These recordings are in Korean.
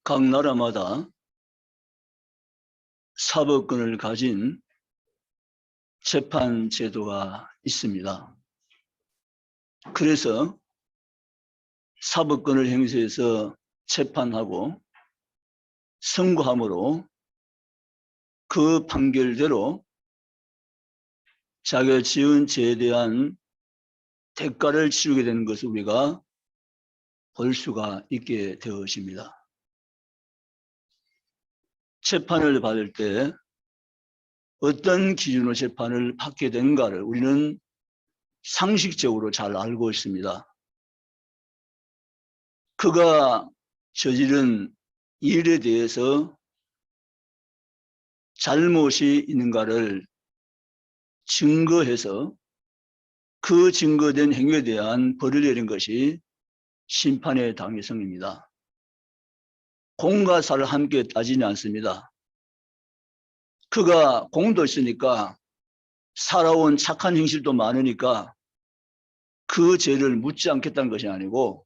각 나라마다 사법권을 가진 재판 제도가 있습니다. 그래서 사법권을 행사해서 재판하고 선고함으로 그 판결대로 자기가 지은 죄에 대한 대가를 치르게 되는 것을 우리가 볼 수가 있게 되어집니다. 재판을 받을 때 어떤 기준으로 재판을 받게 되는가를 우리는 상식적으로 잘 알고 있습니다. 그가 저지른 일에 대해서 잘못이 있는가를 증거해서 그 증거된 행위에 대한 벌을 내린 것이 심판의 당위성입니다. 공과 사를 함께 따지지 않습니다. 그가 공도 있으니까 살아온 착한 행실도 많으니까 그 죄를 묻지 않겠다는 것이 아니고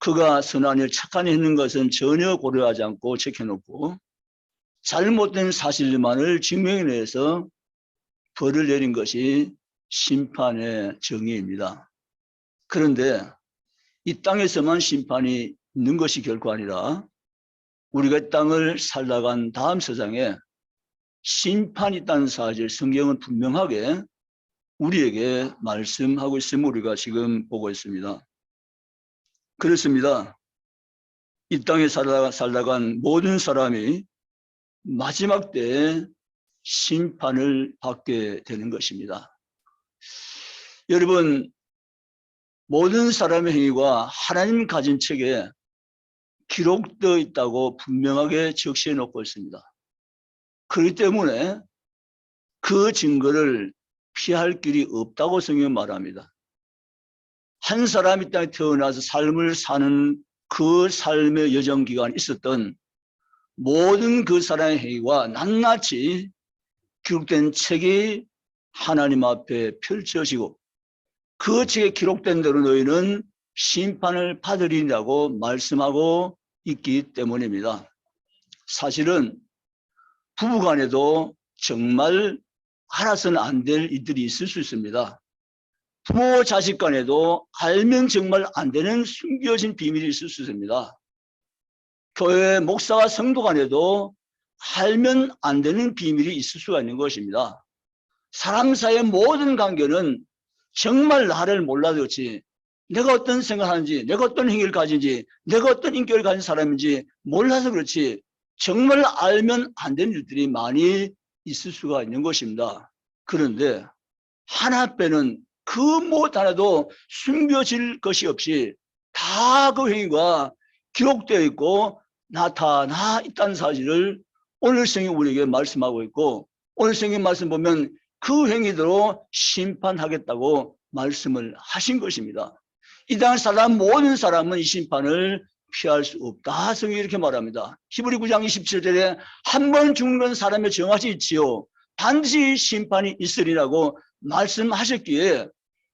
그가 선한 일 착한 일 했는 것은 전혀 고려하지 않고 제껴놓고 잘못된 사실만을 증명해내서 벌을 내린 것이 심판의 정의입니다. 그런데 이 땅에서만 심판이 있는 것이 결코 아니라 우리가 이 땅을 살다간 다음 세상에 심판이 있다는 사실 성경은 분명하게 우리에게 말씀하고 있음을 우리가 지금 보고 있습니다. 그렇습니다. 이 땅에 살다간 모든 사람이 마지막 때에 심판을 받게 되는 것입니다. 여러분, 모든 사람의 행위가 하나님 가진 책에 기록되어 있다고 분명하게 적시해 놓고 있습니다. 그렇기 때문에 그 증거를 피할 길이 없다고 성경은 말합니다. 한 사람이 이 땅에 태어나서 삶을 사는 그 삶의 여정기간이 있었던 모든 그 사람의 행위가 낱낱이 기록된 책이 하나님 앞에 펼쳐지고 그 책에 기록된 대로 너희는 심판을 받으리라고 말씀하고 있기 때문입니다. 사실은 부부간에도 정말 알아서는 안 될 일들이 있을 수 있습니다. 부모 자식 간에도 알면 정말 안 되는 숨겨진 비밀이 있을 수 있습니다. 교회 목사와 성도 간에도 알면 안 되는 비밀이 있을 수가 있는 것입니다. 사람 사이의 모든 관계는 정말 나를 몰라도 그렇지 내가 어떤 생각하는지 내가 어떤 행위를 가진지 내가 어떤 인격을 가진 사람인지 몰라서 그렇지 정말 알면 안 되는 일들이 많이 있을 수가 있는 것입니다. 그런데 하나 빼는 그 무엇 하나도 숨겨질 것이 없이 다 그 행위가 기록되어 있고 나타나 있다는 사실을 오늘 성경이 우리에게 말씀하고 있고 오늘 성경 말씀 보면 그 행위대로 심판하겠다고 말씀을 하신 것입니다. 이 땅을 살아 모든 사람은 이 심판을 피할 수 없다. 성경이 이렇게 말합니다. 히브리 9장 27절에 한 번 죽는 사람의 정하시 있지요. 반드시 심판이 있으리라고 말씀하셨기에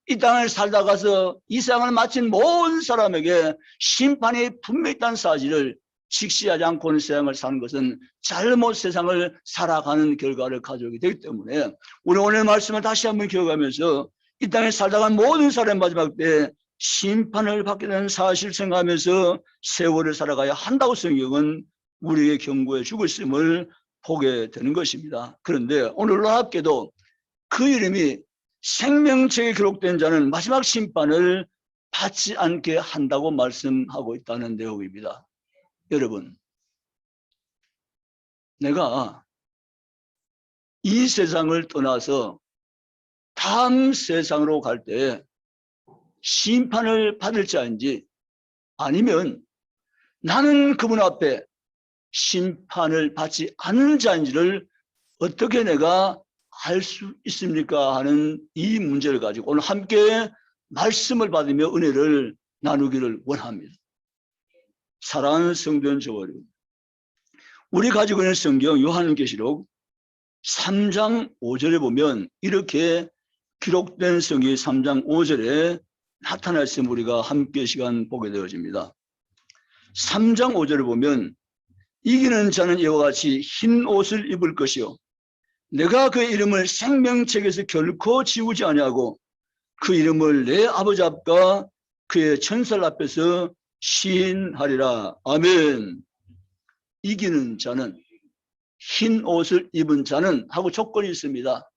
이 땅을 살다가서 이 세상을 마친 모든 사람에게 심판이 분명히 있다는 사실을 직시하지 않고는 세상을 사는 것은 잘못 세상을 살아가는 결과를 가져오게 되기 때문에 우리 오늘 말씀을 다시 한번 기억하면서 이 땅에 살다가 모든 사람의 마지막 때 심판을 받게 되는 사실을 생각하면서 세월을 살아가야 한다고 성경은 우리에게 경고해 주고 있음을 보게 되는 것입니다. 그런데 오늘 놀랍게도 그 이름이 생명책에 기록된 자는 마지막 심판을 받지 않게 한다고 말씀하고 있다는 내용입니다. 여러분, 내가 이 세상을 떠나서 다음 세상으로 갈 때 심판을 받을 자인지 아니면 나는 그분 앞에 심판을 받지 않는 자인지를 어떻게 내가 알 수 있습니까? 하는 이 문제를 가지고 오늘 함께 말씀을 받으며 은혜를 나누기를 원합니다. 사랑하는 성도인 여러분, 우리 가지고 있는 성경 요한계시록 3장 5절에 보면 이렇게 기록된 성경이 3장 5절에 나타나 있음을 우리가 함께 시간 보게 되어집니다. 3장 5절을 보면 이기는 자는 이와 같이 흰 옷을 입을 것이요 내가 그 이름을 생명책에서 결코 지우지 아니하고 그 이름을 내 아버지 앞과 그의 천사들 앞에서 시인하리라. 아멘. 이기는 자는, 흰 옷을 입은 자는 하고 조건이 있습니다.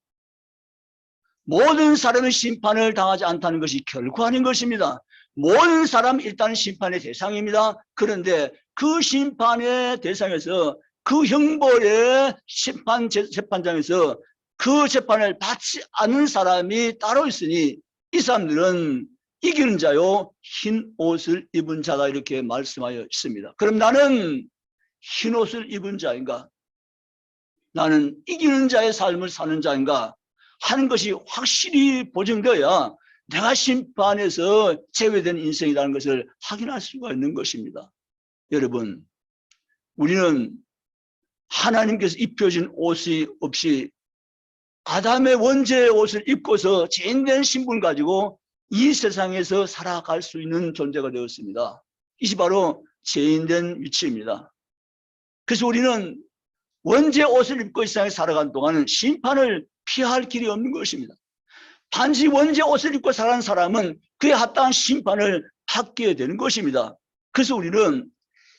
모든 사람이 심판을 당하지 않다는 것이 결코 아닌 것입니다. 모든 사람 일단 심판의 대상입니다. 그런데 그 심판의 대상에서 그 형벌의 재판장에서 그 재판을 받지 않는 사람이 따로 있으니 이 사람들은 이기는 자요 흰 옷을 입은 자다 이렇게 말씀하여 있습니다. 그럼 나는 흰 옷을 입은 자인가? 나는 이기는 자의 삶을 사는 자인가? 하는 것이 확실히 보증되어야 내가 심판에서 제외된 인생이라는 것을 확인할 수가 있는 것입니다. 여러분, 우리는 하나님께서 입혀진 옷이 없이 아담의 원죄의 옷을 입고서 죄인된 신분을 가지고 이 세상에서 살아갈 수 있는 존재가 되었습니다. 이것이 바로 죄인된 위치입니다. 그래서 우리는 원죄 옷을 입고 이 세상에 살아가는 동안은 심판을 피할 길이 없는 것입니다. 단지 원죄 옷을 입고 살아가는 사람은 그에 합당한 심판을 받게 되는 것입니다. 그래서 우리는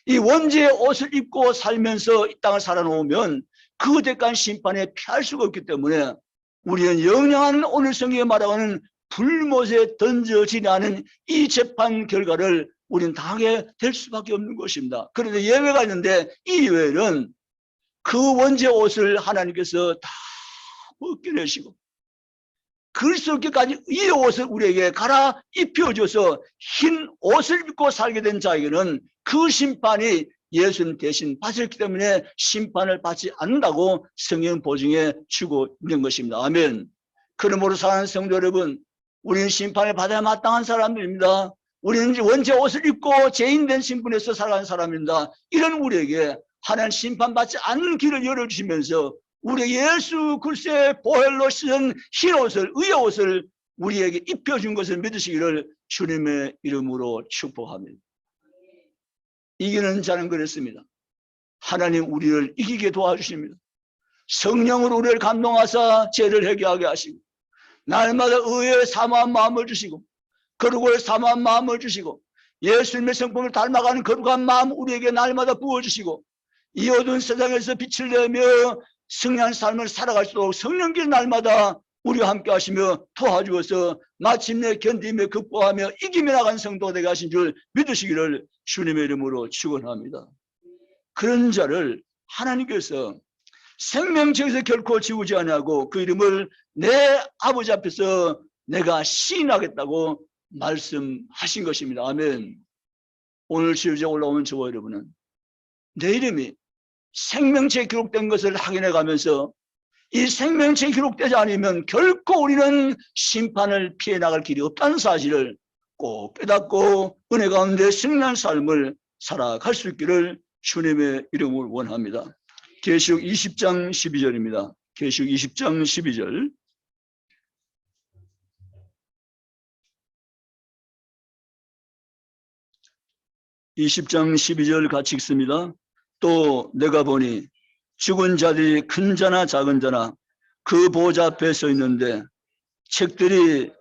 이 원죄의 옷을 입고 살면서 이 땅을 살아놓으면 그 대가한 심판에 피할 수가 없기 때문에 우리는 영영한 오늘 성경에 말하는 불못에 던져지려 하는 이 재판 결과를 우리는 당하게 될 수밖에 없는 것입니다. 그런데 예외가 있는데 이 예외는 그 원죄 옷을 하나님께서 다 벗겨내시고 그리스도께까지 이 옷을 우리에게 갈아 입혀줘서 흰 옷을 입고 살게 된 자에게는 그 심판이 예수님 대신 받았기 때문에 심판을 받지 않는다고 성경 보증해 주고 있는 것입니다. 아멘. 그러므로 사랑하는 성도 여러분, 우리는 심판을 받아야 마땅한 사람들입니다. 우리는 원죄 옷을 입고 죄인된 신분에서 살아가는 사람입니다. 이런 우리에게 하나님 심판받지 않는 길을 열어주시면서 우리 예수 그리스도의 보혈로 씻은 흰 옷을, 의의 옷을 우리에게 입혀준 것을 믿으시기를 주님의 이름으로 축복합니다. 이기는 자는 그랬습니다. 하나님 우리를 이기게 도와주십니다. 성령으로 우리를 감동하사 죄를 회개하게 하시고 날마다 의의 사모한 마음을 주시고 거룩을 사모한 마음을 주시고 예수님의 성품을 닮아가는 거룩한 마음 우리에게 날마다 부어주시고 이 어두운 세상에서 빛을 내며 승리한 삶을 살아갈수록 성령길 날마다 우리와 함께 하시며 도와주어서 마침내 견디며 극복하며 이기며 나간 성도가 되게 하신 줄 믿으시기를 주님의 이름으로 축원합니다. 그런 자를 하나님께서 생명책에서 결코 지우지 아니하고 그 이름을 내 아버지 앞에서 내가 시인하겠다고 말씀하신 것입니다. 아멘. 오늘 시위에 올라오는 저와 여러분은 내 이름이 생명책에 기록된 것을 확인해 가면서 이 생명책에 기록되지 않으면 결코 우리는 심판을 피해 나갈 길이 없다는 사실을 꼭 깨닫고 은혜 가운데 승리한 삶을 살아갈 수 있기를 주님의 이름을 원합니다. 계시록 20장 12절입니다. 계시록 20장 12절. (20장 12절) 같이 읽습니다. 또 내가 보니 죽은 자들이 큰 자나 작은 자나 그 보좌 앞에 서 있는데 책들이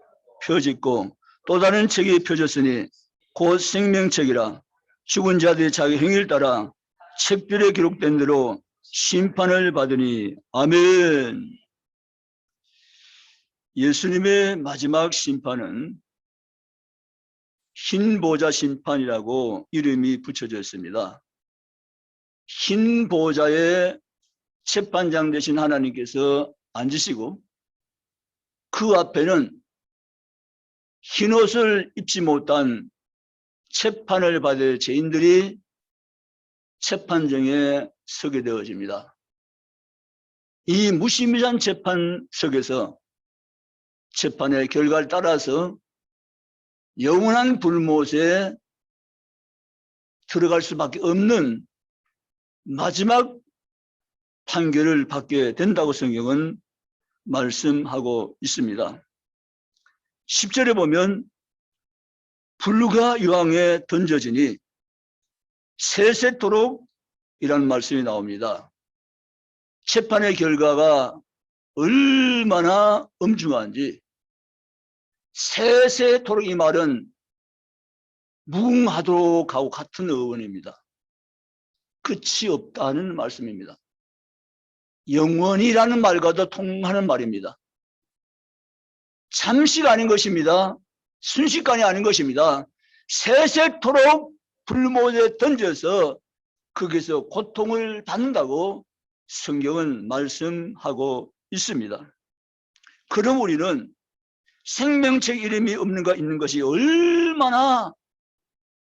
펴짓고 또 다른 책이 펴졌으니 곧 생명책이라 죽은 자들이 자기 행위를 따라 책들에 기록된 대로 심판을 받으니. 아멘. 예수님의 마지막 심판은 흰 보좌 심판이라고 이름이 붙여졌습니다. 흰 보좌에 재판장 되신 하나님께서 앉으시고 그 앞에는 흰 옷을 입지 못한 재판을 받을 죄인들이 재판정에 서게 되어집니다. 이 무시무시한 재판석에서 재판의 결과를 따라서 영원한 불못에 들어갈 수밖에 없는 마지막 판결을 받게 된다고 성경은 말씀하고 있습니다. 10절에 보면 불과 유황에 던져지니 세세토록 이라는 말씀이 나옵니다. 재판의 결과가 얼마나 엄중한지 세세토록 이 말은 무궁하도록 하고 같은 어원입니다. 끝이 없다는 말씀입니다. 영원이라는 말과도 통하는 말입니다. 잠시가 아닌 것입니다. 순식간이 아닌 것입니다. 세세토록 불못에 던져서 거기서 고통을 받는다고 성경은 말씀하고 있습니다. 그럼 우리는 생명책 이름이 없는가 있는 것이 얼마나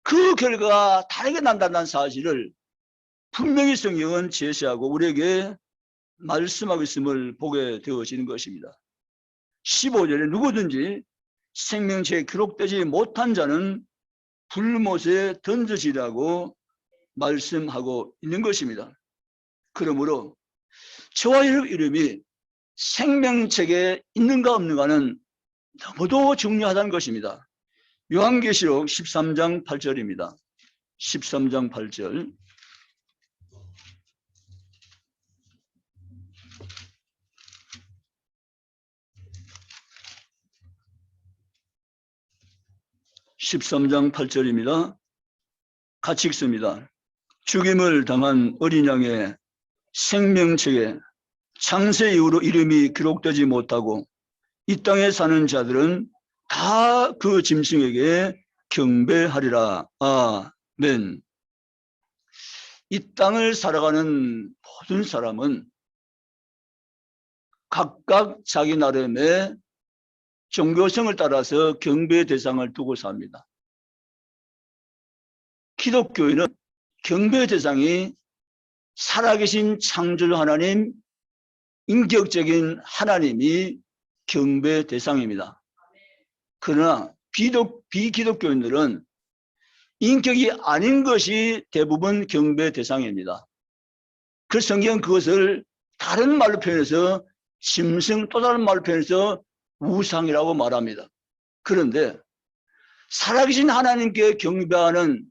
그 결과가 다르게 난다는 사실을 분명히 성경은 제시하고 우리에게 말씀하고 있음을 보게 되어지는 것입니다. 15절에 누구든지 생명책에 기록되지 못한 자는 불못에 던져지라고 말씀하고 있는 것입니다. 그러므로 저와 여러분 이름이 생명책에 있는가 없는가는 너무도 중요하다는 것입니다. 요한계시록 13장 8절입니다. 13장 8절. (13장 8절입니다) 같이 읽습니다. 죽임을 당한 어린 양의 생명책에 창세 이후로 이름이 기록되지 못하고 이 땅에 사는 자들은 다 그 짐승에게 경배하리라. 아멘. 이 땅을 살아가는 모든 사람은 각각 자기 나름의 종교성을 따라서 경배의 대상을 두고 삽니다. 기독교인은 경배의 대상이 살아계신 창조주 하나님, 인격적인 하나님이 경배 대상입니다. 그러나 비기독교인들은 인격이 아닌 것이 대부분 경배 대상입니다. 그 성경은 그것을 다른 말로 표현해서 짐승, 또 다른 말로 표현해서 우상이라고 말합니다. 그런데 살아계신 하나님께 경배하는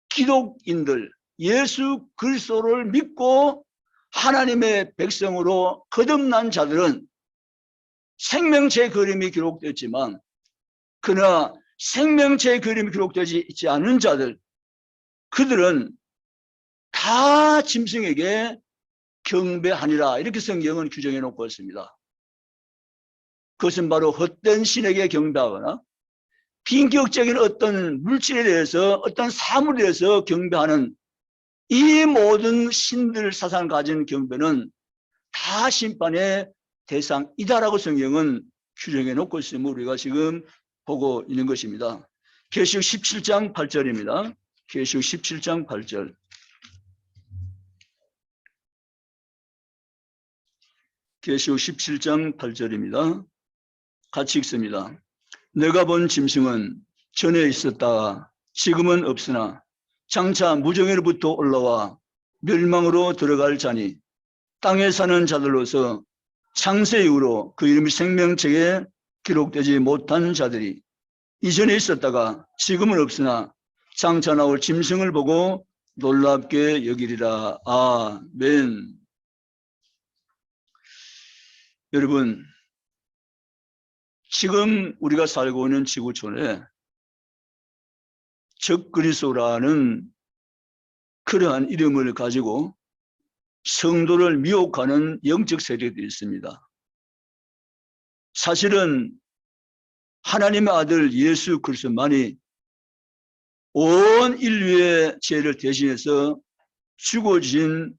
기독인들, 예수 그리스도를 믿고 하나님의 백성으로 거듭난 자들은 생명체의 그림이 기록됐지만 그러나 생명체의 그림이 기록되지 있지 않은 자들, 그들은 다 짐승에게 경배하니라 이렇게 성경은 규정해 놓고 있습니다. 그것은 바로 헛된 신에게 경배하거나 비인격적인 어떤 물질에 대해서 어떤 사물에 대해서 경배하는 이 모든 신들 사상을 가진 경배는 다 심판의 대상이다라고 성경은 규정해 놓고 있음을 우리가 지금 보고 있는 것입니다. 계시록 17장 8절입니다. 계시록 17장 8절. 계시록 17장 8절입니다. 같이 읽습니다. 내가 본 짐승은 전에 있었다. 지금은 없으나 장차 무정에로부터 올라와 멸망으로 들어갈 자니 땅에 사는 자들로서 창세 이후로 그 이름이 생명책에 기록되지 못한 자들이 이전에 있었다가 지금은 없으나 장차 나올 짐승을 보고 놀랍게 여기리라. 아멘. 여러분, 지금 우리가 살고 있는 지구촌에 적그리스도라는 그러한 이름을 가지고 성도를 미혹하는 영적 세력들이 있습니다. 사실은 하나님의 아들 예수 그리스도만이 온 인류의 죄를 대신해서 죽어진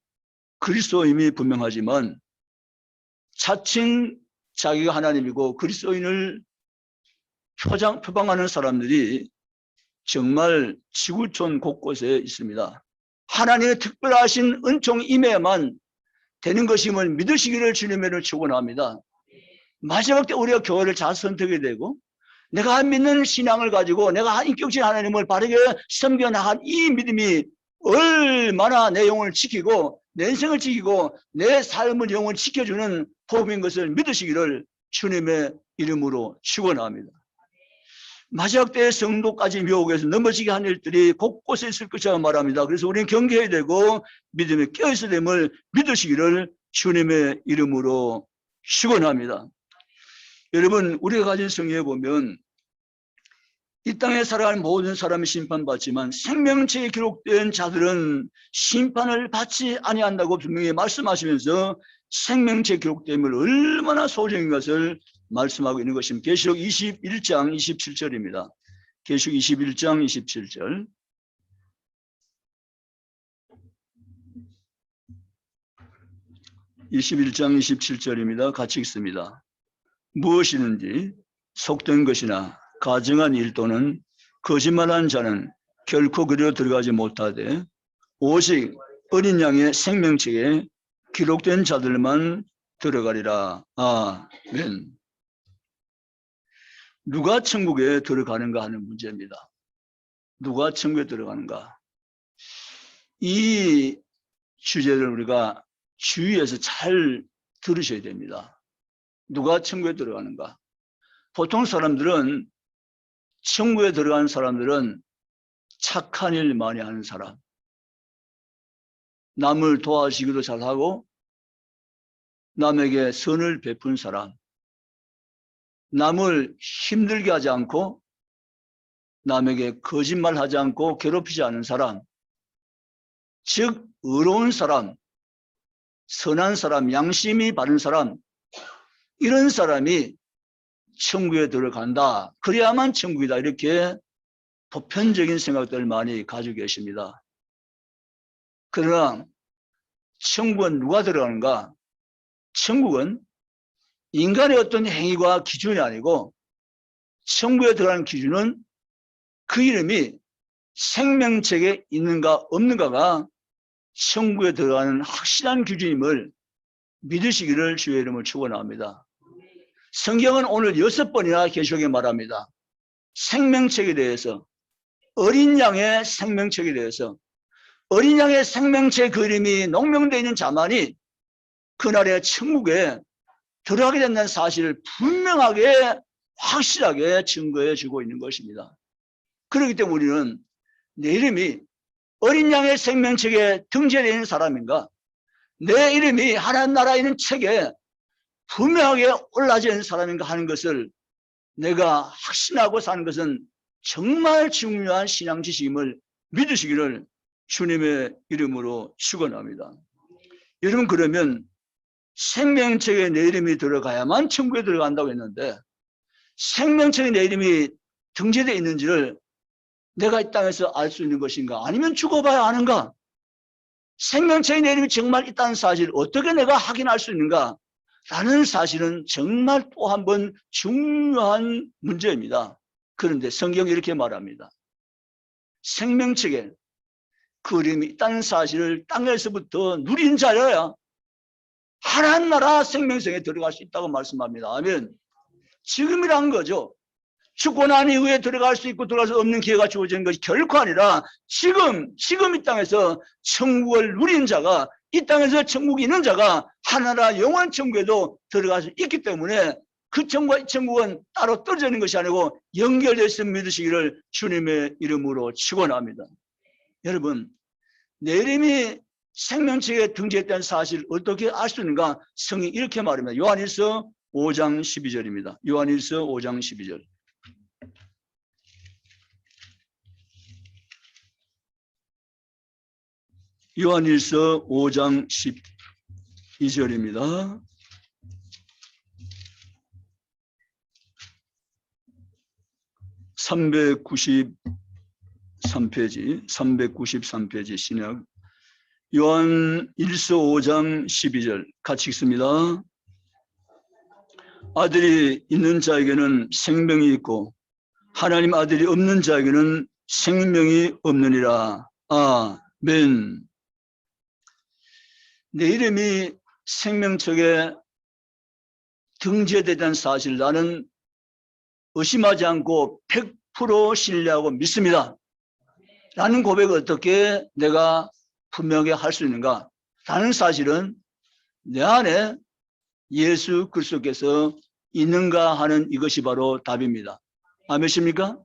그리스도임이 분명하지만 자칭 자기가 하나님이고 그리스도인을 표방하는 사람들이 정말 지구촌 곳곳에 있습니다. 하나님의 특별하신 은총 임해야만 되는 것임을 믿으시기를 주님으로 축원합니다. 마지막 때 우리가 교회를 잘 선택해야 되고 내가 믿는 신앙을 가지고 내가 인격적인 하나님을 바르게 섬겨나간 이 믿음이 얼마나 내 영혼을 지키고 내 인생을 지키고 내 삶을 영혼을 지켜주는 복음인 것을 믿으시기를 주님의 이름으로 축원합니다. 마지막 때의 성도까지 미혹해서 넘어지게 한 일들이 곳곳에 있을 것이라고 말합니다. 그래서 우리는 경계해야 되고 믿음에 깨어있어야 됨을 믿으시기를 주님의 이름으로 축원합니다. 여러분, 우리가 가진 성경에 보면 이 땅에 살아가는 모든 사람이 심판받지만 생명책에 기록된 자들은 심판을 받지 아니한다고 분명히 말씀하시면서 생명책에 기록됨을 얼마나 소중한 것을 말씀하고 있는 것입니다. 계시록 21장 27절입니다. 계시록 21장 27절. (21장 27절입니다) 같이 읽습니다. 무엇이든지 속된 것이나 가증한 일 또는 거짓말한 자는 결코 그리로 들어가지 못하되 오직 어린 양의 생명책에 기록된 자들만 들어가리라. 아멘. 누가 천국에 들어가는가 하는 문제입니다. 누가 천국에 들어가는가? 이 주제를 우리가 주의해서 잘 들으셔야 됩니다. 누가 천국에 들어가는가? 보통 사람들은, 천국에 들어가는 사람들은 착한 일 많이 하는 사람, 남을 도와주기도 잘하고 남에게 선을 베푼 사람, 남을 힘들게 하지 않고 남에게 거짓말하지 않고 괴롭히지 않는 사람, 즉 의로운 사람, 선한 사람, 양심이 바른 사람, 이런 사람이 천국에 들어간다, 그래야만 천국이다, 이렇게 보편적인 생각들을 많이 가지고 계십니다. 그러나 천국은 누가 들어가는가? 천국은 인간의 어떤 행위와 기준이 아니고 천국에 들어가는 기준은 그 이름이 생명책에 있는가 없는가가 천국에 들어가는 확실한 기준임을 믿으시기를 주의 이름을 축원합니다. 성경은 오늘 6번이나 계시록에 말합니다. 생명책에 대해서, 어린 양의 생명책에 대해서, 어린 양의 생명책 그림이 농명되어 있는 자만이 그날의 천국에 들어가게 된다는 사실을 분명하게 확실하게 증거해 주고 있는 것입니다. 그렇기 때문에 우리는 내 이름이 어린 양의 생명책에 등재되어 있는 사람인가, 내 이름이 하나님 나라에 있는 책에 분명하게 올라져 있는 사람인가 하는 것을 내가 확신하고 사는 것은 정말 중요한 신앙 지식임을 믿으시기를 주님의 이름으로 축원합니다. 여러분, 그러면 생명책에 내 이름이 들어가야만 천국에 들어간다고 했는데 생명책에 내 이름이 등재되어 있는지를 내가 이 땅에서 알 수 있는 것인가? 아니면 죽어봐야 아는가? 생명책에 내 이름이 정말 있다는 사실을 어떻게 내가 확인할 수 있는가? 라는 사실은 정말 또 한 번 중요한 문제입니다. 그런데 성경이 이렇게 말합니다. 생명책에 그 이름이 있다는 사실을 땅에서부터 누린 자여야 하나님 나라 생명책에 들어갈 수 있다고 말씀합니다. 아멘. 지금이란 거죠. 죽고 난 이후에 들어갈 수 있고 들어갈 수 없는 기회가 주어지는 것이 결코 아니라 지금 이 땅에서 천국을 누린 자가, 이 땅에서 천국이 있는 자가 하나라 영원 천국에도 들어갈 수 있기 때문에 그 천국과 이 천국은 따로 떨어져 있는 것이 아니고 연결되어 있음을 믿으시기를 주님의 이름으로 축원합니다. 여러분, 내 이름이 생명책에 등재했다는 사실을 어떻게 알 수 있는가? 성이 이렇게 말합니다. 요한일서 5장 12절입니다. 요한일서 5장 12절. 요한일서 5장 12절입니다. (393페이지) 신약 요한일서 5장 12절 같이 읽습니다. 아들이 있는 자에게는 생명이 있고 하나님 아들이 없는 자에게는 생명이 없느니라. 아멘. 내 이름이 생명책에 등재되는 사실 나는 의심하지 않고 100% 신뢰하고 믿습니다. 라는 고백을 어떻게 내가 분명하게 할 수 있는가? 라는 사실은 내 안에 예수 그리스도께서 있는가 하는 이것이 바로 답입니다. 아멘입니까?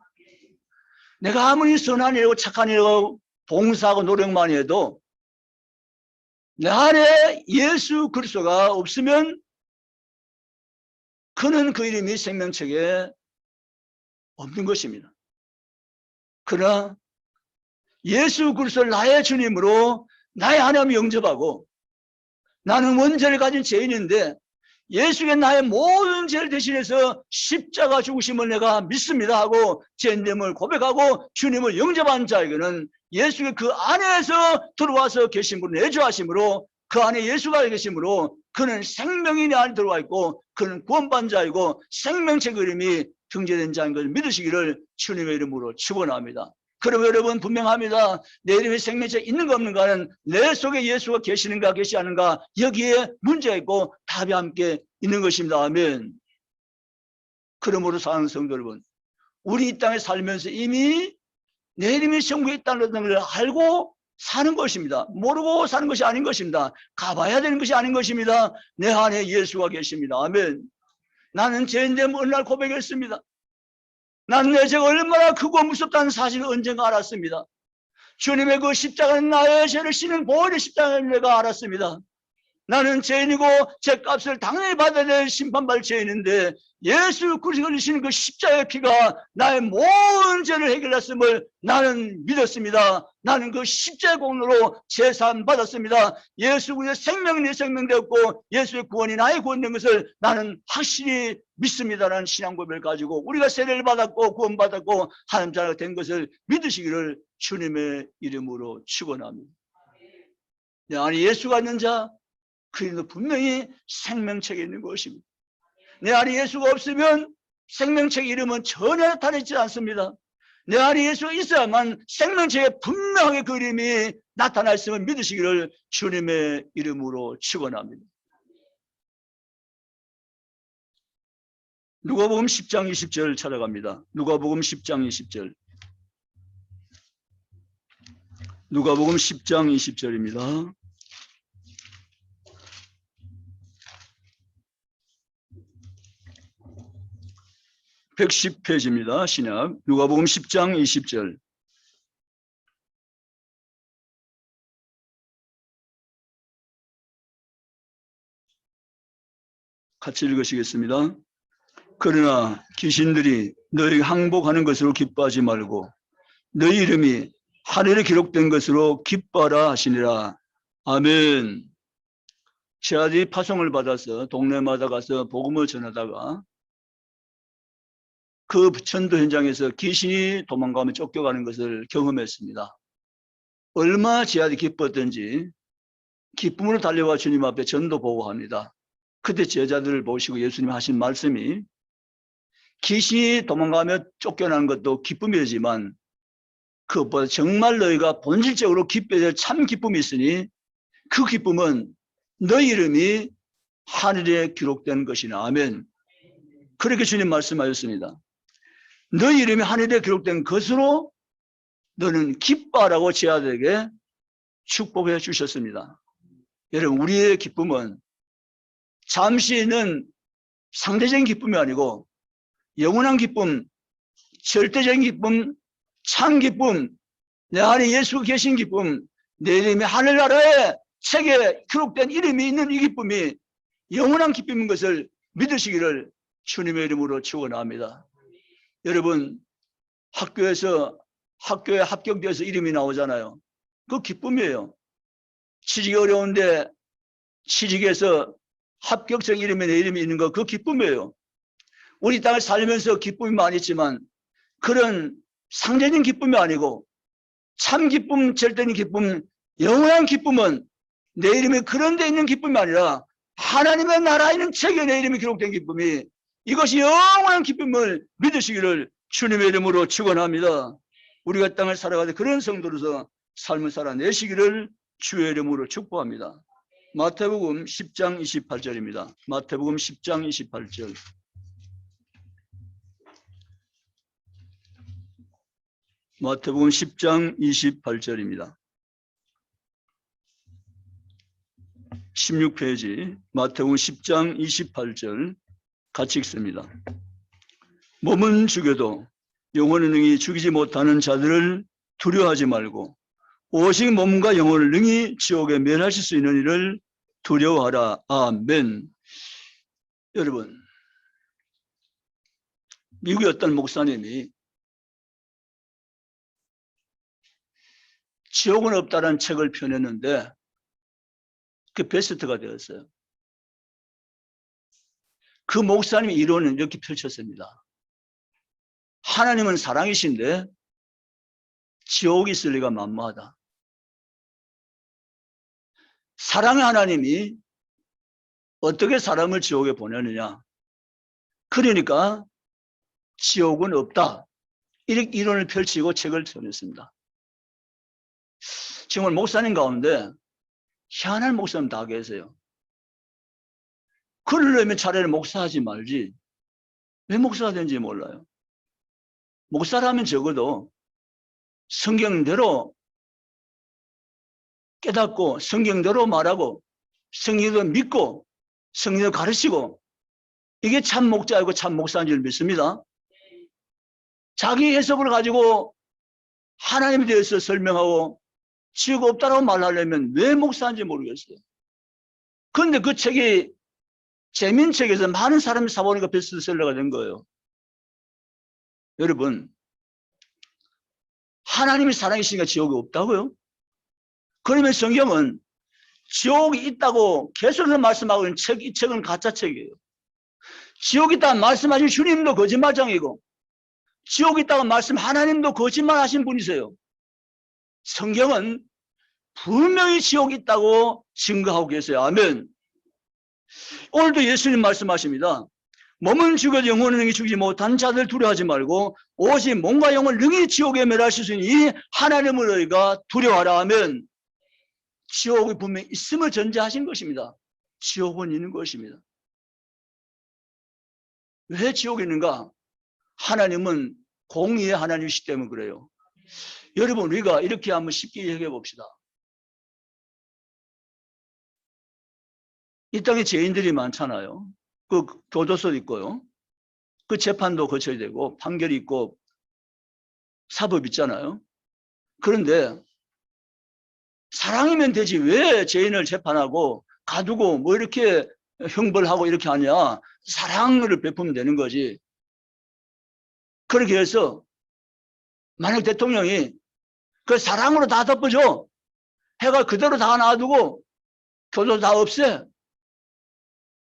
내가 아무리 선한 일하고 착한 일하고 봉사하고 노력만 해도 내 안에 예수 그리스도가 없으면 그는 그 이름이 생명책에 없는 것입니다. 그러나 예수 그리스도를 나의 주님으로 나의 하나님을 영접하고 나는 원죄를 가진 죄인인데 예수가 나의 모든 죄를 대신해서 십자가 죽으심을 내가 믿습니다 하고 죄됨을 고백하고 주님을 영접한 자에게는 예수가 그 안에서 들어와서 계심으로 내주하심으로 그 안에 예수가 계심으로 그는 생명이 내 안에 들어와 있고 그는 구원받은 자이고 생명책 이름이 등재된 자인 것을 믿으시기를 주님의 이름으로 축원합니다. 그러면 여러분 분명합니다. 내 이름에 생명책 있는가 없는가는 내 속에 예수가 계시는가 계시지 않은가 여기에 문제가 있고 답이 함께 있는 것입니다. 아멘. 그러므로 사랑하는 성도 여러분, 우리 이 땅에 살면서 이미 내 이름이 천국에 있다는 걸 알고 사는 것입니다. 모르고 사는 것이 아닌 것입니다. 가봐야 되는 것이 아닌 것입니다. 내 안에 예수가 계십니다. 아멘. 나는 죄인데 어느 날 고백했습니다. 난 내 죄가 얼마나 크고 무섭다는 사실을 언젠가 알았습니다. 주님의 그 십자가는 나의 죄를 씻는 보혈의 십자가를 내가 알았습니다. 나는 죄인이고 죄값을 당연히 받아야 될 심판받을 죄인인데 예수 그리스도가 흘리신 그 십자가의 피가 나의 모든 죄를 해결했음을 나는 믿었습니다. 나는 그 십자가의 공로로 제사함 받았습니다. 예수 그리스도의 생명이 내 생명 되었고 예수의 구원이 나의 구원된 것을 나는 확실히 믿습니다라는 신앙 고백을 가지고 우리가 세례를 받았고 구원받았고 하나님 자녀가 된 것을 믿으시기를 주님의 이름으로 축원합니다. 내 안에 예수가 있는 자 그리고 분명히 생명책에 있는 것입니다. 내 안에 예수가 없으면 생명책 이름은 전혀 나타나지 않습니다. 내 안에 예수가 있어야만 생명책에 분명하게 그 이름이 나타나 있으면 믿으시기를 주님의 이름으로 축원합니다. 누가복음 10장 20절 찾아갑니다. 누가복음 10장 20절. 누가복음 10장 20절입니다. 110페이지입니다. 신약 누가복음 10장 20절. 같이 읽으시겠습니다. 그러나 귀신들이 너희 항복하는 것으로 기뻐하지 말고 너희 이름이 하늘에 기록된 것으로 기뻐하라 하시니라. 아멘. 제 아들이 파송을 받아서 동네마다 가서 복음을 전하다가 그 전도 현장에서 귀신이 도망가면 쫓겨가는 것을 경험했습니다. 얼마나 제 아들이 기뻤던지 기쁨으로 달려와 주님 앞에 전도 보고합니다. 그때 제자들을 보시고 예수님 하신 말씀이 귀신이 도망가며 쫓겨나는 것도 기쁨이지만 그것보다 정말 너희가 본질적으로 기뻐야 될 참 기쁨이 있으니 그 기쁨은 너희 이름이 하늘에 기록된 것이나. 아멘. 그렇게 주님 말씀하셨습니다. 너희 이름이 하늘에 기록된 것으로 너는 기뻐하라고 제 아들에게 축복해 주셨습니다. 여러분, 우리의 기쁨은 잠시 있는 상대적인 기쁨이 아니고 영원한 기쁨, 절대적인 기쁨, 참 기쁨, 내 안에 예수가 계신 기쁨, 내 이름이 하늘나라의 책에 기록된 이름이 있는 이 기쁨이 영원한 기쁨인 것을 믿으시기를 주님의 이름으로 축원합니다. 여러분, 학교에 합격돼서 이름이 나오잖아요. 그 기쁨이에요. 취직이 어려운데 취직해서 합격적 이름에 내 이름이 있는 거 그 기쁨이에요. 우리 땅을 살면서 기쁨이 많이 있지만 그런 상대적인 기쁨이 아니고 참 기쁨, 절대적인 기쁨, 영원한 기쁨은 내 이름이 그런 데 있는 기쁨이 아니라 하나님의 나라에 있는 책에 내 이름이 기록된 기쁨이 이것이 영원한 기쁨을 믿으시기를 주님의 이름으로 축원합니다. 우리가 땅을 살아가는 그런 성도로서 삶을 살아내시기를 주의 이름으로 축복합니다. 마태복음 10장 28절입니다. 마태복음 10장 28절. 마태복음 10장 28절입니다. 16페이지 마태복음 10장 28절 같이 읽습니다. 몸은 죽여도 영혼을 능히 죽이지 못하는 자들을 두려워하지 말고 오직 몸과 영혼을 능히 지옥에 멸하실 수 있는 이를 두려워하라. 아멘. 여러분, 미국의 어떤 목사님이 지옥은 없다는 책을 펴냈는데 그 베스트가 되었어요. 그 목사님의 이론은 이렇게 펼쳤습니다. 하나님은 사랑이신데 지옥이 있을 리가 만무하다. 사랑의 하나님이 어떻게 사람을 지옥에 보내느냐. 그러니까 지옥은 없다. 이렇게 이론을 펼치고 책을 펴냈습니다. 정말 목사님 가운데 희한한 목사님 다 계세요. 그러려면 차라리 목사하지 말지. 왜 목사가 되는지 몰라요. 목사라면 적어도 성경대로 깨닫고 성경대로 말하고 성경대로 믿고 성경대로 가르치고 이게 참 목자이고 참 목사인 줄 믿습니다. 자기 해석을 가지고 하나님에 대해서 설명하고 지옥 없다라고 말하려면 왜 목사인지 모르겠어요. 그런데 그 책이 재미있는 책에서 많은 사람이 사보니까 베스트셀러가 된 거예요. 여러분, 하나님이 사랑이시니까 지옥이 없다고요? 그러면 성경은 지옥이 있다고 계속해서 말씀하고 있는 책, 이 책은 가짜 책이에요. 지옥이 있다고 말씀하신 주님도 거짓말장이고 지옥이 있다고 말씀 하나님도 거짓말하신 분이세요. 성경은 분명히 지옥이 있다고 증거하고 계세요. 아멘. 오늘도 예수님 말씀하십니다. 몸은 죽어도 영혼은 능히 죽이지 못한 자들 두려워하지 말고 오직 몸과 영혼을 능히 지옥에 멸하실 수 있는 이 하나님을 너희가 두려워하라 하면 지옥이 분명히 있음을 전제하신 것입니다. 지옥은 있는 것입니다. 왜 지옥이 있는가? 하나님은 공의의 하나님이시기 때문에 그래요. 여러분, 우리가 이렇게 한번 쉽게 얘기해 봅시다. 이 땅에 죄인들이 많잖아요. 그 교도소 있고요. 그 재판도 거쳐야 되고 판결이 있고 사법 있잖아요. 그런데 사랑이면 되지 왜 죄인을 재판하고 가두고 뭐 이렇게 형벌하고 이렇게 하냐. 사랑을 베푸면 되는 거지. 그렇게 해서 만약 대통령이 그 사랑으로 다 덮어줘. 해가 그대로 다 놔두고 교도소 다 없애.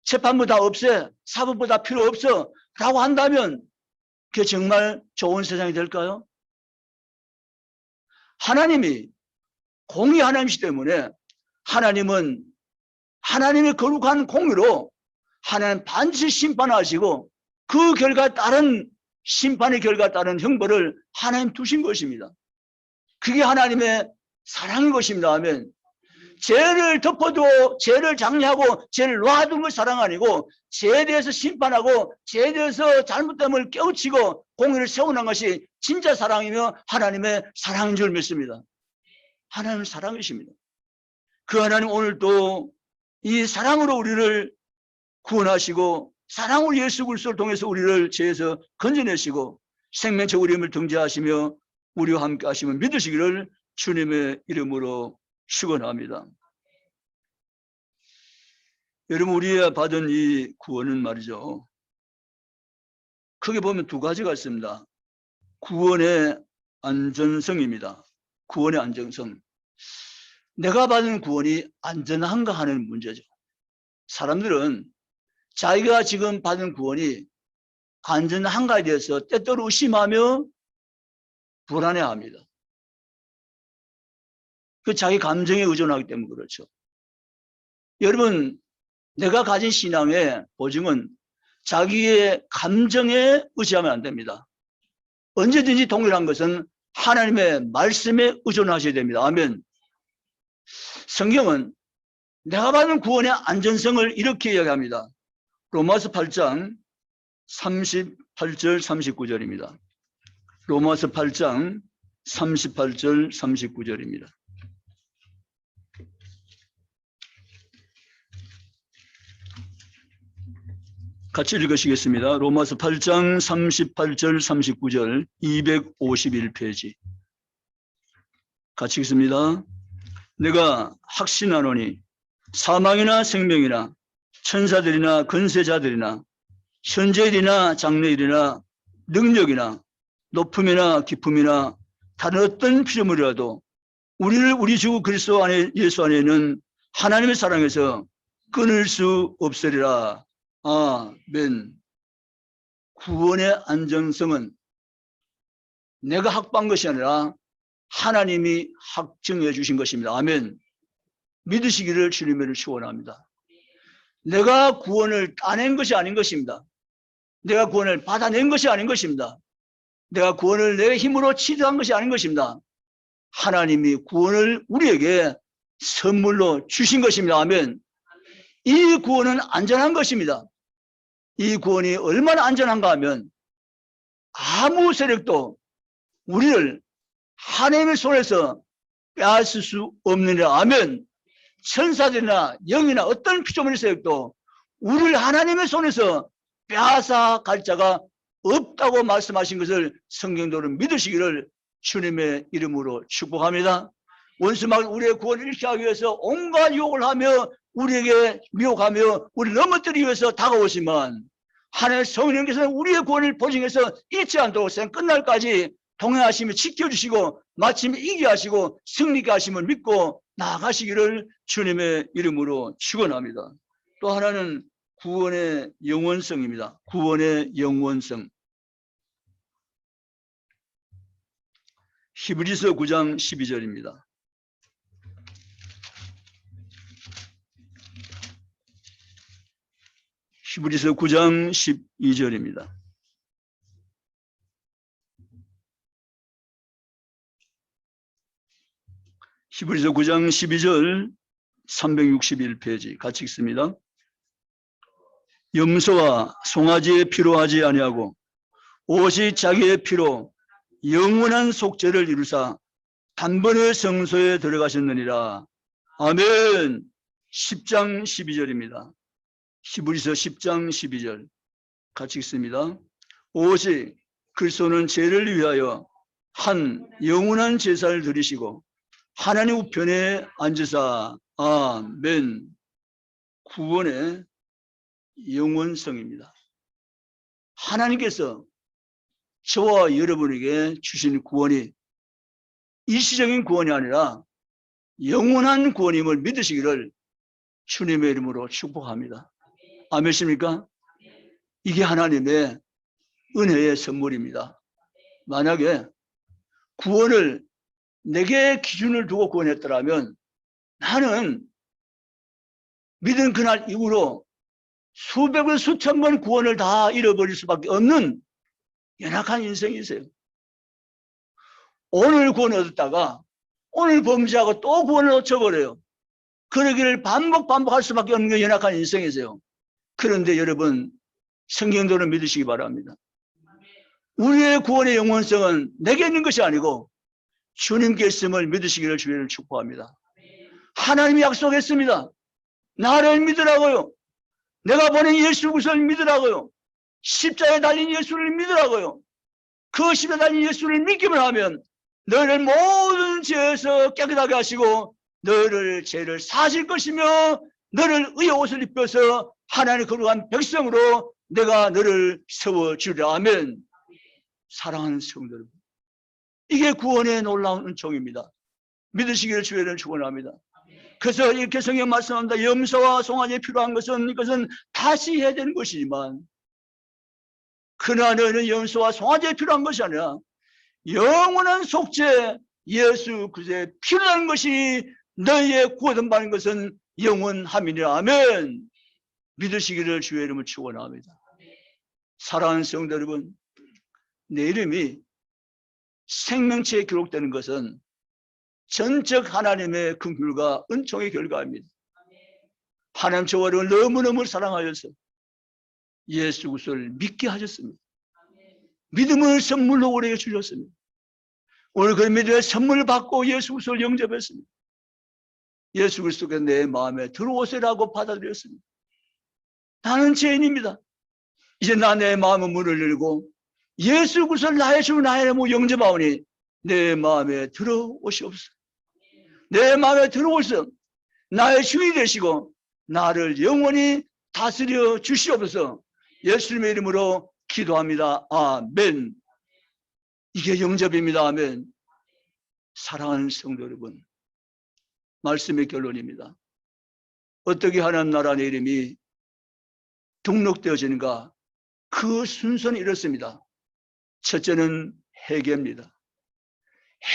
재판부 다 없애. 사법부 다 필요 없어. 라고 한다면 그게 정말 좋은 세상이 될까요? 하나님이 공의 하나님이시기 때문에 하나님은 하나님의 거룩한 공의로 하나님 반드시 심판하시고 그 결과에 따른 심판의 결과에 따른 형벌을 하나님 두신 것입니다. 그게 하나님의 사랑인 것입니다. 하면 죄를 덮어도 죄를 장려하고 죄를 놔둔 걸 사랑 아니고 죄에 대해서 심판하고 죄에 대해서 잘못됨을 깨우치고 공의를 세우는 것이 진짜 사랑이며 하나님의 사랑인 줄 믿습니다. 하나님은 사랑이십니다. 그 하나님 오늘도 이 사랑으로 우리를 구원하시고 사랑으로 예수 그리스도를 통해서 우리를 죄에서 건져내시고 생명적 우리임을 등재하시며 우리와 함께 하시면 믿으시기를 주님의 이름으로 축원합니다. 여러분, 우리가 받은 이 구원은 말이죠. 크게 보면 두 가지가 있습니다. 구원의 안전성입니다. 구원의 안전성. 내가 받은 구원이 안전한가 하는 문제죠. 사람들은 자기가 지금 받은 구원이 안전한가에 대해서 때때로 의심하며 불안해합니다. 그 자기 감정에 의존하기 때문에 그렇죠. 여러분, 내가 가진 신앙의 보증은 자기의 감정에 의지하면 안 됩니다. 언제든지 동일한 것은 하나님의 말씀에 의존하셔야 됩니다. 아멘. 성경은 내가 받은 구원의 안전성을 이렇게 이야기합니다. 로마서 8장 38절 39절입니다. 로마서 8장 38절 39절입니다. 같이 읽으시겠습니다. 로마서 8장 38절 39절 251페이지 같이 읽습니다. 내가 확신하노니 사망이나 생명이나 천사들이나 권세자들이나 현재일이나 장래일이나 능력이나 높음이나 깊음이나 다른 어떤 피조물이라도 우리를 우리 주 그리스도 안에 예수 안에는 하나님의 사랑에서 끊을 수 없으리라. 아멘. 구원의 안정성은 내가 확보한 것이 아니라 하나님이 확정해 주신 것입니다. 아멘. 믿으시기를 주님을 축원합니다. 내가 구원을 따낸 것이 아닌 것입니다. 내가 구원을 받아낸 것이 아닌 것입니다. 내가 구원을 내 힘으로 취득한 것이 아닌 것입니다. 하나님이 구원을 우리에게 선물로 주신 것입니다. 아멘. 이 구원은 안전한 것입니다. 이 구원이 얼마나 안전한가 하면 아무 세력도 우리를 하나님의 손에서 빼앗을 수 없느니라. 아멘. 천사들이나 영이나 어떤 피조물의 세력도 우리를 하나님의 손에서 빼앗아 갈 자가 없다고 말씀하신 것을 성경도는 믿으시기를 주님의 이름으로 축복합니다. 원수막 우리의 구원을 잃게 하기 위해서 온갖 유혹을 하며 우리에게 미혹하며 우리를 넘어뜨리기 위해서 다가오지만 하나님의 성령께서는 우리의 구원을 보증해서 잊지 않도록 생 끝날까지 동행하시며 지켜주시고 마침 이기게 하시고 승리케 하심을 믿고 나아가시기를 주님의 이름으로 축원합니다. 또 하나는 구원의 영원성입니다. 구원의 영원성. 히브리서 9장 12절입니다. 히브리서 9장 12절입니다. 히브리서 9장 12절 361페이지 같이 읽습니다. 염소와 송아지의 피로 하지 아니하고 오직 자기의 피로 영원한 속죄를 이루사 단번에 성소에 들어가셨느니라. 아멘. 10장 12절입니다. 히브리서 10장 12절 같이 읽습니다. 오직 그리스도는 죄를 위하여 한 영원한 제사를 드리시고 하나님 우편에 앉으사. 아멘. 구원의 영원성입니다. 하나님께서 저와 여러분에게 주신 구원이 일시적인 구원이 아니라 영원한 구원임을 믿으시기를 주님의 이름으로 축복합니다. 아멘입니까? 이게 하나님의 은혜의 선물입니다. 만약에 구원을 내게 기준을 두고 구원했더라면 나는 믿은 그날 이후로 수백 번 수천 번 구원을 다 잃어버릴 수밖에 없는 연약한 인생이세요. 오늘 구원 얻었다가 오늘 범죄하고 또 구원을 놓쳐버려요. 그러기를 반복할 수밖에 없는 게 연약한 인생이세요. 그런데 여러분 성경도를 믿으시기 바랍니다. 우리의 구원의 영원성은 내게 있는 것이 아니고 주님께 있음을 믿으시기를 주님을 축복합니다. 하나님이 약속했습니다. 나를 믿으라고요. 내가 보낸 예수 그리스도를 믿으라고요. 십자가에 달린 예수를 믿으라고요. 그 십자가에 달린 예수를 믿기만 하면 너를 모든 죄에서 깨끗하게 하시고 너를 죄를 사실 것이며 너를 의의 옷을 입혀서 하나님의 거룩한 백성으로 내가 너를 세워주리라. 아멘. 사랑하는 성도 여러분, 이게 구원의 놀라운 은총입니다. 믿으시기를 주의를 축원합니다. 그래서 이렇게 성경 말씀합니다. 염소와 송아지에 필요한 것은 이것은 다시 해야 되는 것이지만 그러나 너는 염소와 송아지에 필요한 것이 아니라 영원한 속죄 예수 그리스도의 필요한 것이 너희의 구원 받는 것은 영원함이니라. 아멘. 믿으시기를 주의 이름을 축원합니다. 사랑하는 성도 여러분, 내 이름이 생명체에 기록되는 것은 전적 하나님의 긍휼과 은총의 결과입니다. 하나님 저와 여러분을 너무너무 사랑하셔서 예수 그리스도를 믿게 하셨습니다. 믿음을 선물로 우리에게 주셨습니다. 오늘 그 믿음의 선물을 받고 예수 그리스도를 영접했습니다. 예수 그리스도가 내 마음에 들어오세라고 받아들였습니다. 나는 죄인입니다. 이제 나 내 마음의 문을 열고 예수 그리스도를 나의 주 나의 이름으로 영접하오니 내 마음에 들어오시옵소서. 내 마음에 들어오셔서 나의 주인이 되시고 나를 영원히 다스려 주시옵소서. 예수님의 이름으로 기도합니다. 아멘. 이게 영접입니다. 아멘. 사랑하는 성도 여러분, 말씀의 결론입니다. 어떻게 하나님 나라 내 이름이 등록되어지는가? 그 순서는 이렇습니다. 첫째는 회개입니다.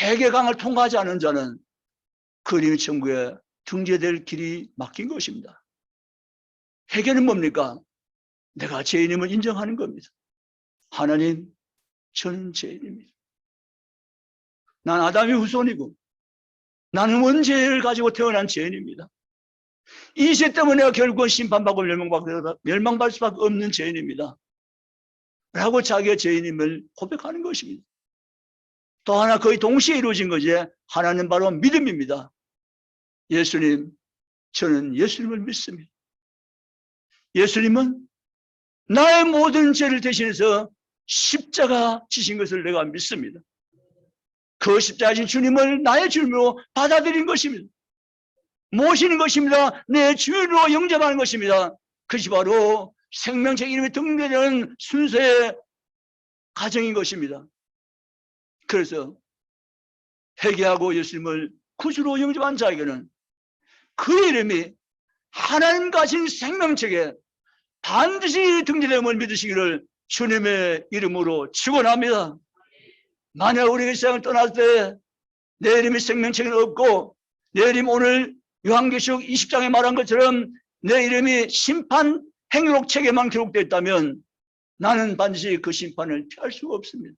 회개강을 통과하지 않은 자는 그리스도 천국에 등재될 길이 막힌 것입니다. 회개는 뭡니까? 내가 죄인임을 인정하는 겁니다. 하나님, 저는 죄인입니다. 난 아담의 후손이고 나는 원죄를 가지고 태어난 죄인입니다. 이 죄 때문에 내가 결국은 심판받고 멸망받을 수밖에 없는 죄인입니다. 라고 자기의 죄인임을 고백하는 것입니다. 또 하나 거의 동시에 이루어진 것이 하나는 바로 믿음입니다. 예수님, 저는 예수님을 믿습니다. 예수님은 나의 모든 죄를 대신해서 십자가 지신 것을 내가 믿습니다. 그 십자가 지신 주님을 나의 주님으로 받아들인 것입니다. 모시는 것입니다. 내 주인으로 영접하는 것입니다. 그것이 바로 생명책 이름에 등재되는 순서의 과정인 것입니다. 그래서 회개하고 예수님을 구주로 영접한 자에게는 그 이름이 하나님 가진 생명책에 반드시 등재됨을 믿으시기를 주님의 이름으로 축원합니다. 만약 우리가 세상을 떠날 때 내 이름이 생명책에는 없고 내 이름이 오늘 요한계시록 20장에 말한 것처럼 내 이름이 심판 행록책에만 기록되어 있다면 나는 반드시 그 심판을 피할 수가 없습니다.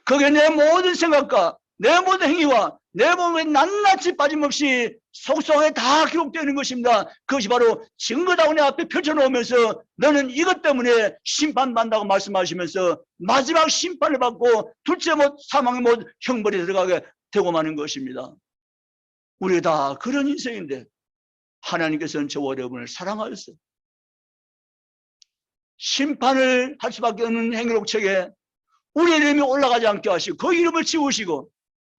거기에 내 모든 생각과 내 모든 행위와 내 몸에 낱낱이 빠짐없이 속속에 다 기록되어 있는 것입니다. 그것이 바로 증거다고 내 앞에 펼쳐놓으면서 너는 이것 때문에 심판받는다고 말씀하시면서 마지막 심판을 받고 둘째 못 사망의 못 형벌에 들어가게 되고 마는 것입니다. 우리가 다 그런 인생인데 하나님께서는 저와 여러분을 사랑하셔서 심판을 할 수밖에 없는 행록책에 우리 이름이 올라가지 않게 하시고 그 이름을 지우시고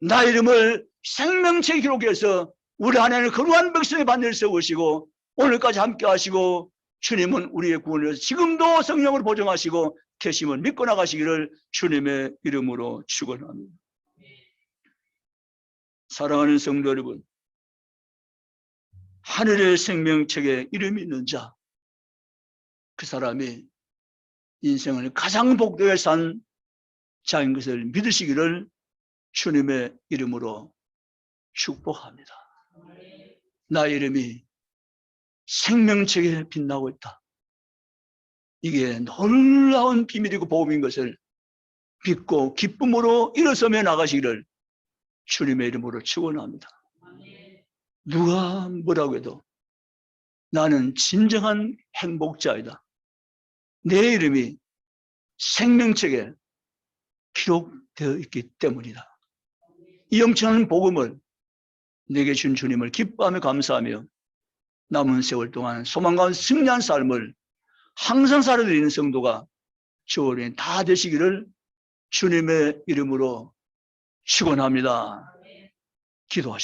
나 이름을 생명책에 기록해서 우리 하나님을 거룩한 백성의 반열에 세우시고 오늘까지 함께 하시고 주님은 우리의 구원을 위해서 지금도 성령으로 보정하시고 계심을 믿고 나가시기를 주님의 이름으로 축원합니다. 사랑하는 성도 여러분, 하늘의 생명책에 이름이 있는 자, 그 사람이 인생을 가장 복되게 산 자인 것을 믿으시기를 주님의 이름으로 축복합니다. 나의 이름이 생명책에 빛나고 있다. 이게 놀라운 비밀이고 복음인 것을 믿고 기쁨으로 일어서며 나가시기를 주님의 이름으로 축원합니다. 누가 뭐라고 해도 나는 진정한 행복자이다. 내 이름이 생명책에 기록되어 있기 때문이다. 이 엄청난 복음을 내게 준 주님을 기뻐하며 감사하며 남은 세월 동안 소망과 승리한 삶을 항상 살아드리는 성도가 주원이 다 되시기를 주님의 이름으로 축원합니다. 기도하십시오.